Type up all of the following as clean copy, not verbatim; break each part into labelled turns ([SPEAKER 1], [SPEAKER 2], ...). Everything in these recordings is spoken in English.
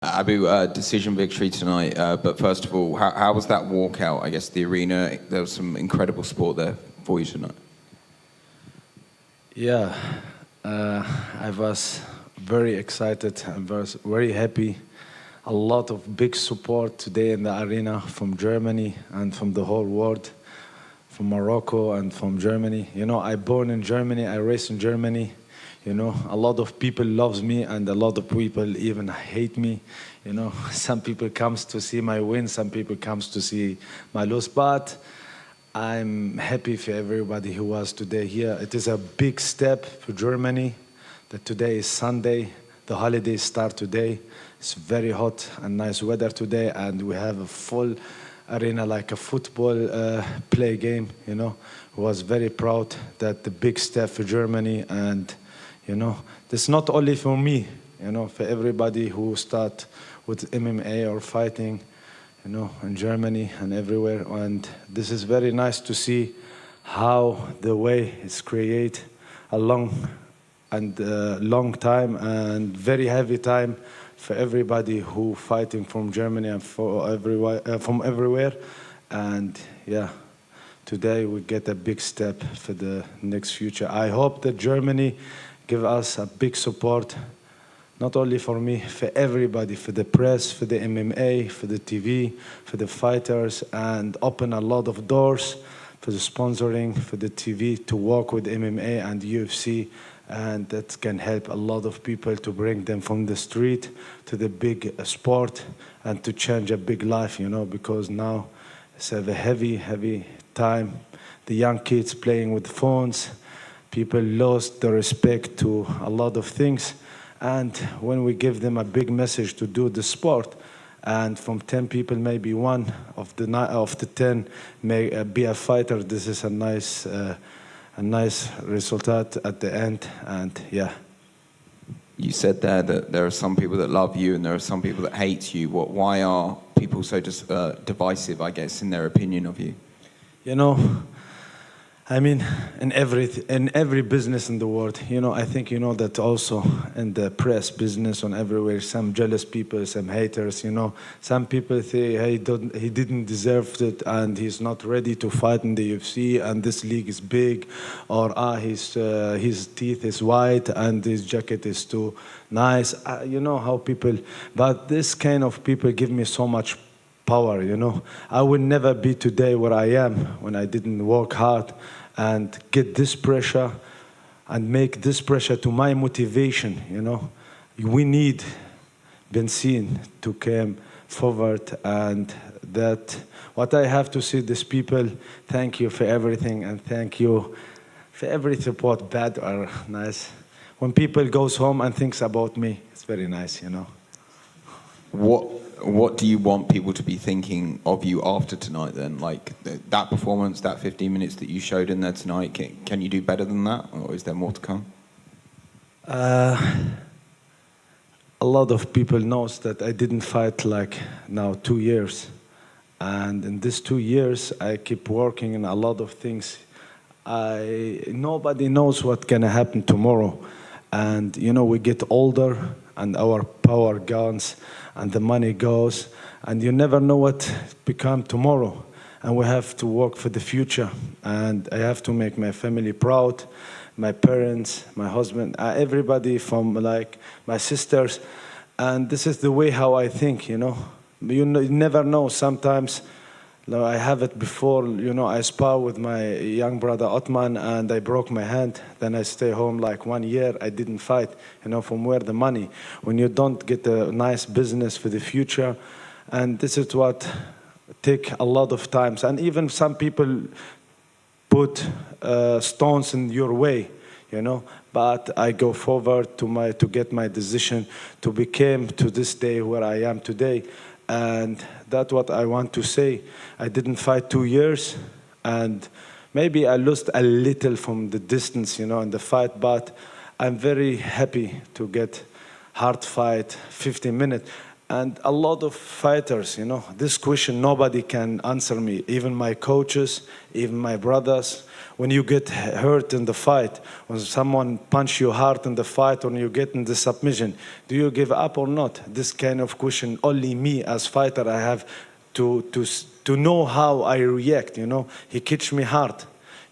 [SPEAKER 1] Abu, decision victory tonight. But first of all, how was that walkout? I guess the arena, there was some incredible sport there for you tonight.
[SPEAKER 2] Yeah, I was very excited. I was very happy. A lot of big support today in the arena from Germany and from the whole world, from Morocco and from Germany. You know, I born in Germany, I raised in Germany. You know, a lot of people loves me and a lot of people even hate me. You know, some people comes to see my win, some people comes to see my loss, but I'm happy for everybody who was today here. It is a big step for Germany that today is Sunday. The holidays start today. It's very hot and nice weather today, and we have a full arena like a football play game, you know. I was very proud that the big step for Germany, and you know, this not only for me, you know, for everybody who start with MMA or fighting, you know, in Germany and everywhere. And this is very nice to see how the way is create a long time and very heavy time for everybody who fighting from Germany and for from everywhere. And yeah, today we get a big step for the next future. I hope that Germany give us a big support, not only for me, for everybody, for the press, for the MMA, for the TV, for the fighters, and open a lot of doors for the sponsoring, for the TV to work with MMA and UFC, and that can help a lot of people to bring them from the street to the big sport and to change a big life, you know, because now it's a heavy time. The young kids playing with phones, people lost the respect to a lot of things. And when we give them a big message to do the sport, and from 10 people, maybe one of the 10 may be a fighter, this is a nice result at the end. And yeah.
[SPEAKER 1] You said there that there are some people that love you and there are some people that hate you. Why are people so just divisive, I guess, in their opinion of you?
[SPEAKER 2] You know, I mean, in every business in the world, you know, I think you know that also in the press business and everywhere, some jealous people, some haters, you know. Some people say, hey, he didn't deserve it and he's not ready to fight in the UFC and this league is big, or his teeth is white and his jacket is too nice. You know how people, but this kind of people give me so much power, you know. I would never be today where I am when I didn't work hard and get this pressure and make this pressure to my motivation, you know. We need benzene to come forward, and that what I have to say these people, thank you for everything and thank you for every support, bad or nice. When people goes home and thinks about me, it's very nice, you know.
[SPEAKER 1] What do you want people to be thinking of you after tonight then? Like that performance, that 15 minutes that you showed in there tonight, can you do better than that, or is there more to come?
[SPEAKER 2] A lot of people knows that I didn't fight like now 2 years. And in these 2 years, I keep working on a lot of things. Nobody knows what's gonna happen tomorrow. And you know, we get older and our power guns and the money goes, and you never know what become tomorrow. And we have to work for the future. And I have to make my family proud, my parents, my husband, everybody from like my sisters. And this is the way how I think, you know. You never know. Sometimes, I have it before, you know, I spar with my young brother Otman and I broke my hand. Then I stay home like 1 year. I didn't fight, you know, from where the money? When you don't get a nice business for the future. And this is what take a lot of times. And even some people put stones in your way, you know. But I go forward to get my decision to become to this day where I am today. And that's what I want to say. I didn't fight 2 years, and maybe I lost a little from the distance, you know, in the fight, but I'm very happy to get hard fight, 15 minutes. And a lot of fighters, you know, this question nobody can answer me, even my coaches, even my brothers. When you get hurt in the fight, when someone punch you hard in the fight, when you get in the submission, do you give up or not? This kind of question only me as fighter I have to know how I react, you know. He catch me hard.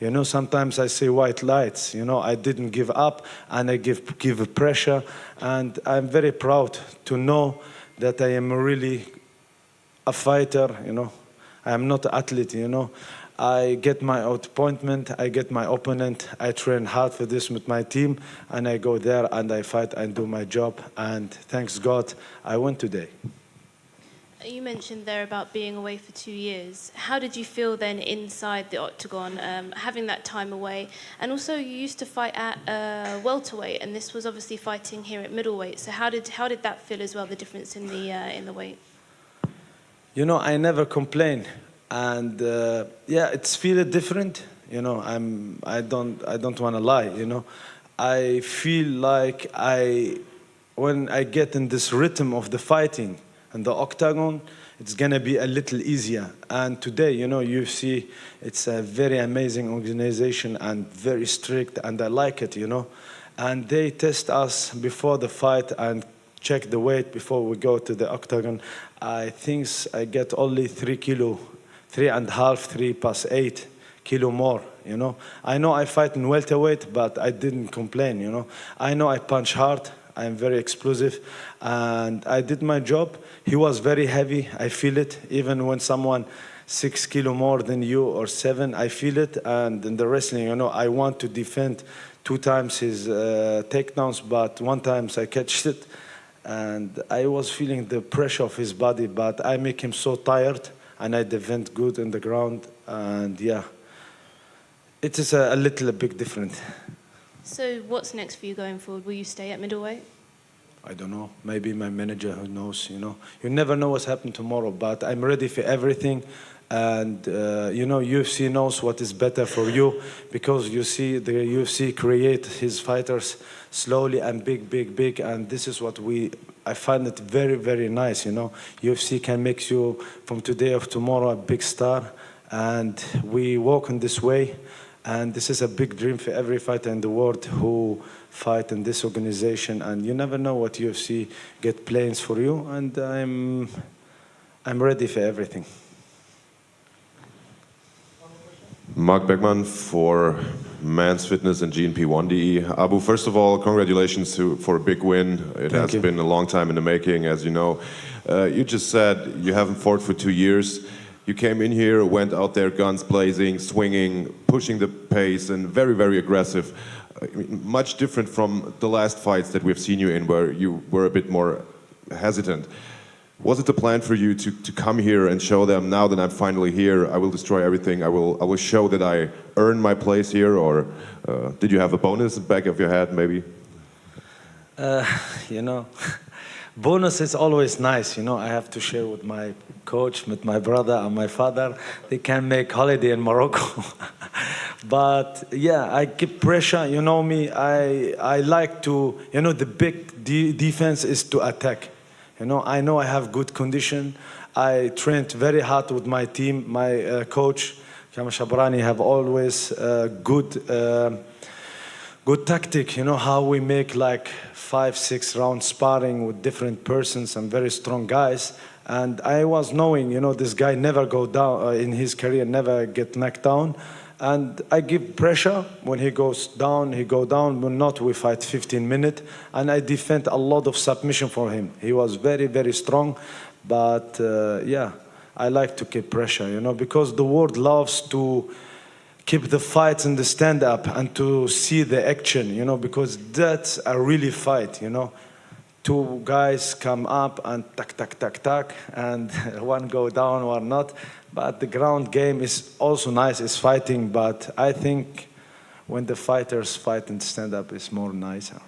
[SPEAKER 2] You know, sometimes I say white lights, you know, I didn't give up and I give pressure, and I'm very proud to know that I am really a fighter, you know. I am not an athlete, you know. I get my appointment, I get my opponent, I train hard for this with my team, and I go there and I fight and do my job, and thanks God, I won today.
[SPEAKER 3] You mentioned there about being away for 2 years. How did you feel then inside the octagon, having that time away? And also, you used to fight at welterweight, and this was obviously fighting here at middleweight. So how did that feel as well? The difference in the weight.
[SPEAKER 2] You know, I never complain, and yeah, it's feel different. You know, I don't want to lie. You know, I feel like when I get in this rhythm of the fighting and the octagon, it's gonna be a little easier. And today, you know, UFC, it's a very amazing organization and very strict, and I like it, you know. And they test us before the fight and check the weight before we go to the octagon. I think I get only 3 kilo, 3.5, 3+8 kilo more, you know. I know I fight in welterweight, but I didn't complain, you know. I know I punch hard, I'm very explosive, and I did my job. He was very heavy, I feel it. Even when someone 6 kilo more than you or 7, I feel it. And in the wrestling, you know, I want to defend 2 times his takedowns, but 1 time I catched it. And I was feeling the pressure of his body, but I make him so tired, and I defend good in the ground. And yeah, it is a little bit different.
[SPEAKER 3] So what's next for you going forward? Will you stay at middleweight?
[SPEAKER 2] I don't know. Maybe my manager, who knows, you know. You never know what's happening tomorrow, but I'm ready for everything. And, you know, UFC knows what is better for you, because you see the UFC create his fighters slowly and big. And this is what I find it very, very nice, you know. UFC can make you, from today or tomorrow, a big star. And we walk in this way. And this is a big dream for every fighter in the world who fight in this organization. And you never know what UFC get plans for you. And I'm ready for everything.
[SPEAKER 4] Mark Beckman for Man's Fitness and GNP1DE. Abu, first of all, congratulations for a big win. It has been a long time in the making, as you know. You just said you haven't fought for 2 years. You came in here, went out there, guns blazing, swinging, pushing the pace, and very, very aggressive. I mean, much different from the last fights that we've seen you in, where you were a bit more hesitant. Was it the plan for you to come here and show them, now that I'm finally here, I will destroy everything, I will show that I earned my place here, or did you have a bonus in the back of your head, maybe?
[SPEAKER 2] You know, bonus is always nice, you know. I have to share with my coach, with my brother and my father. They can make holiday in Morocco. But yeah, I keep pressure, you know me. I like to, you know, the big defense is to attack. You know I have good condition. I trained very hard with my team. My coach, Kama Shabrani, have always good tactic. You know how we make like 5-6 round sparring with different persons and very strong guys. And I was knowing, you know, this guy never go down in his career, never get knocked down. And I give pressure. When he goes down, he go down. When not, we fight 15 minutes. And I defend a lot of submission for him. He was very, very strong. But yeah, I like to keep pressure, you know, because the world loves to keep the fights in the stand-up and to see the action, you know, because that's a really fight, you know. 2 guys come up and tack, and one go down, one not. But the ground game is also nice, it's fighting, but I think when the fighters fight and stand up, it's more nicer.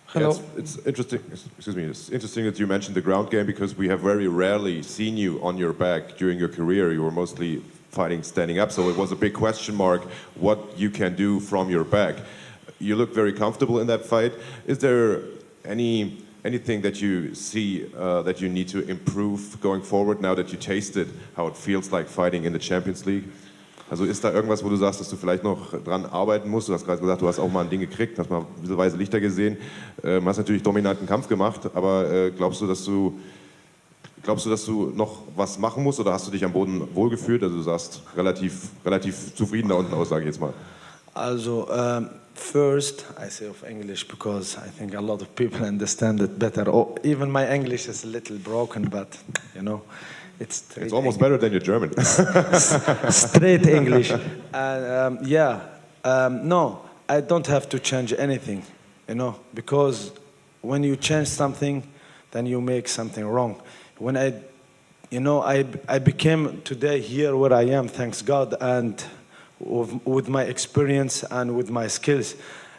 [SPEAKER 4] Hello. Yeah, it's interesting. Excuse me. It's interesting that you mentioned the ground game, because we have very rarely seen you on your back during your career. You were mostly fighting standing up, so it was a big question mark what you can do from your back. You look very comfortable in that fight. Is there any anything that you see that you need to improve going forward now that you tasted how it feels like fighting in the Champions League? Also ist da irgendwas, wo du sagst, dass du vielleicht noch dran arbeiten musst? Du hast gerade gesagt, du hast auch mal ein Ding gekriegt, hast mal ein bisschen weiße Lichter gesehen, hast natürlich dominanten Kampf gemacht, aber glaubst du, dass du noch was machen musst oder hast du dich am Boden wohlgefühlt? Also du sahst relativ zufrieden da unten aus, sage ich jetzt mal.
[SPEAKER 2] Also, first, I say of English because I think a lot of people understand it better. Oh, even my English is a little broken, but you know, it's
[SPEAKER 4] almost better than your German.
[SPEAKER 2] Straight English. And no, I don't have to change anything, you know, because when you change something, then you make something wrong. When I became today here where I am, thanks God, and with my experience and with my skills.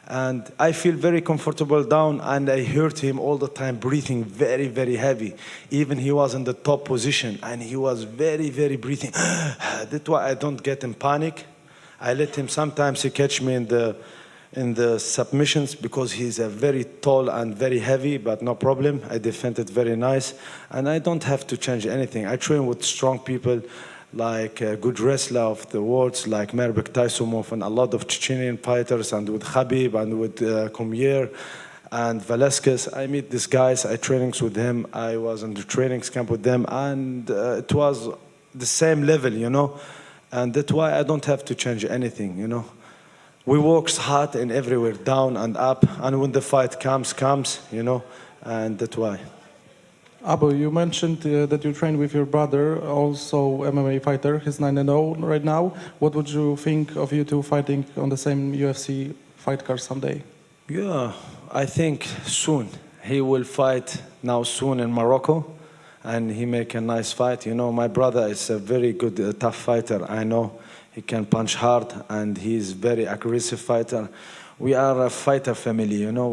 [SPEAKER 2] And I feel very comfortable down, and I heard him all the time breathing very, very heavy. Even he was in the top position, and he was very, very breathing. That's why I don't get in panic. I let him, sometimes he catch me in the submissions because he's a very tall and very heavy, but no problem. I defended very nice, and I don't have to change anything. I train with strong people, like a good wrestler of the world, like Merbek Taisumov, and a lot of Chechenian fighters, and with Khabib, and with Cormier, and Velasquez. I meet these guys, I trainings with them, I was in the trainings camp with them, and it was the same level, you know, and that's why I don't have to change anything, you know. We work hard and everywhere, down and up, and when the fight comes, you know, and that's why.
[SPEAKER 5] Abu, you mentioned that you train with your brother, also MMA fighter. He's 9-0 right now. What would you think of you two fighting on the same UFC fight card someday?
[SPEAKER 2] Yeah, I think soon. He will fight now soon in Morocco, and he make a nice fight. You know, my brother is a very good, tough fighter. I know he can punch hard, and he's very aggressive fighter. We are a fighter family, you know.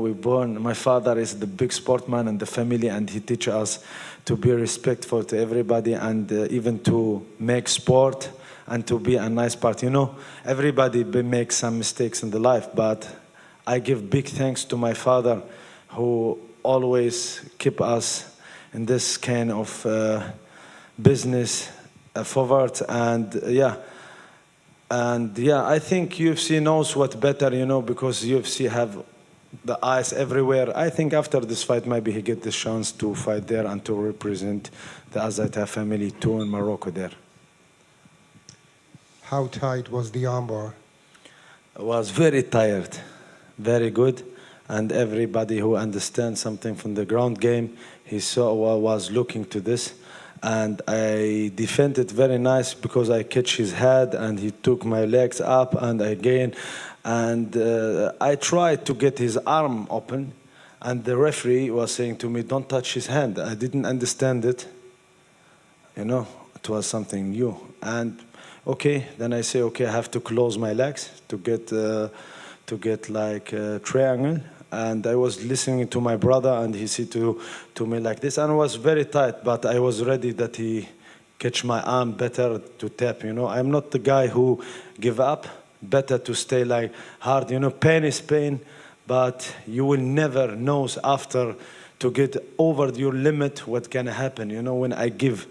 [SPEAKER 2] My father is the big sportsman in the family, and he teaches us to be respectful to everybody, and even to make sport and to be a nice part. You know, everybody makes some mistakes in the life, but I give big thanks to my father, who always keep us in this kind of business forward, and I think UFC knows what better, you know, because UFC have the eyes everywhere. I think after this fight, maybe he get the chance to fight there and to represent the Azaitar family too in Morocco there.
[SPEAKER 6] How tight was the armbar?
[SPEAKER 2] I was very tired, very good. And everybody who understands something from the ground game, he saw was looking to this. And I defended very nice because I catch his head and he took my legs up and again. And I tried to get his arm open, and the referee was saying to me, don't touch his hand. I didn't understand it. You know, it was something new. And okay, then I say, okay, I have to close my legs to get like a triangle. And I was listening to my brother, and he said to me like this, and it was very tight, but I was ready that he catch my arm better to tap, you know. I'm not the guy who give up, better to stay like hard, you know. Pain is pain, but you will never know after to get over your limit what can happen, you know. When I give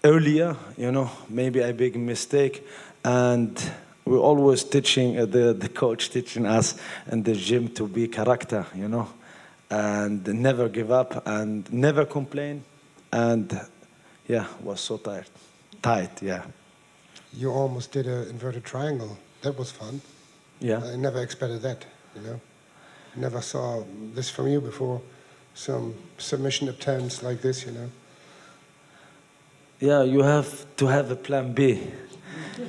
[SPEAKER 2] earlier, you know, maybe I big mistake, and we're always teaching, the coach teaching us in the gym to be character, you know, and never give up and never complain. And was so tight, yeah.
[SPEAKER 6] You almost did an inverted triangle. That was fun.
[SPEAKER 2] Yeah.
[SPEAKER 6] I never expected that, you know. Never saw this from you before. Some submission attempts like this, you know.
[SPEAKER 2] Yeah, you have to have a plan B.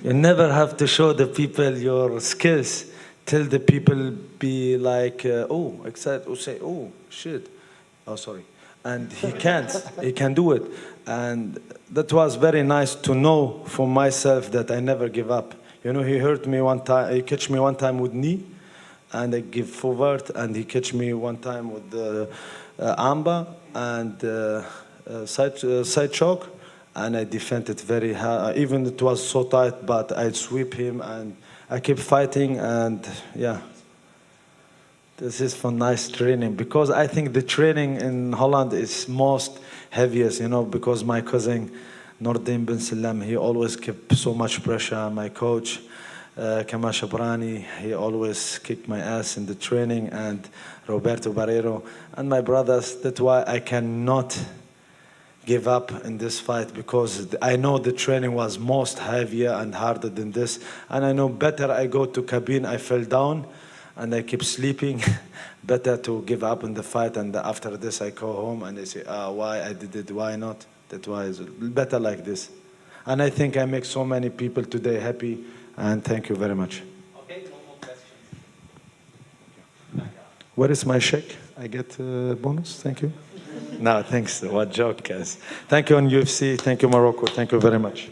[SPEAKER 2] You never have to show the people your skills. Tell the people be like, oh, excited, or say, oh, shit. Oh, sorry. And he can't. He can do it. And that was very nice to know for myself that I never give up. You know, he hurt me one time. He catch me one time with knee, and I give forward, and he catch me one time with the armbar and side choke. And I defended very hard. Even it was so tight, but I sweep him, and I keep fighting, and yeah. This is for nice training because I think the training in Holland is most heaviest, you know, because my cousin Nordin bin Salam, he always kept so much pressure. My coach, Kamal Shabrani, he always kicked my ass in the training, and Roberto Barrero, and my brothers. That's why I cannot give up in this fight, because I know the training was most heavier and harder than this, and I know better I go to cabin, I fell down, and I keep sleeping. Better to give up in the fight, and after this I go home and I say, why I did it, why not? That's why it's better like this. And I think I make so many people today happy, and thank you very much.
[SPEAKER 7] Okay, no more questions.
[SPEAKER 2] Where is my check? I get bonus, thank you. No, thanks, what joke, guys. Thank you on UFC, thank you Morocco, thank you very much.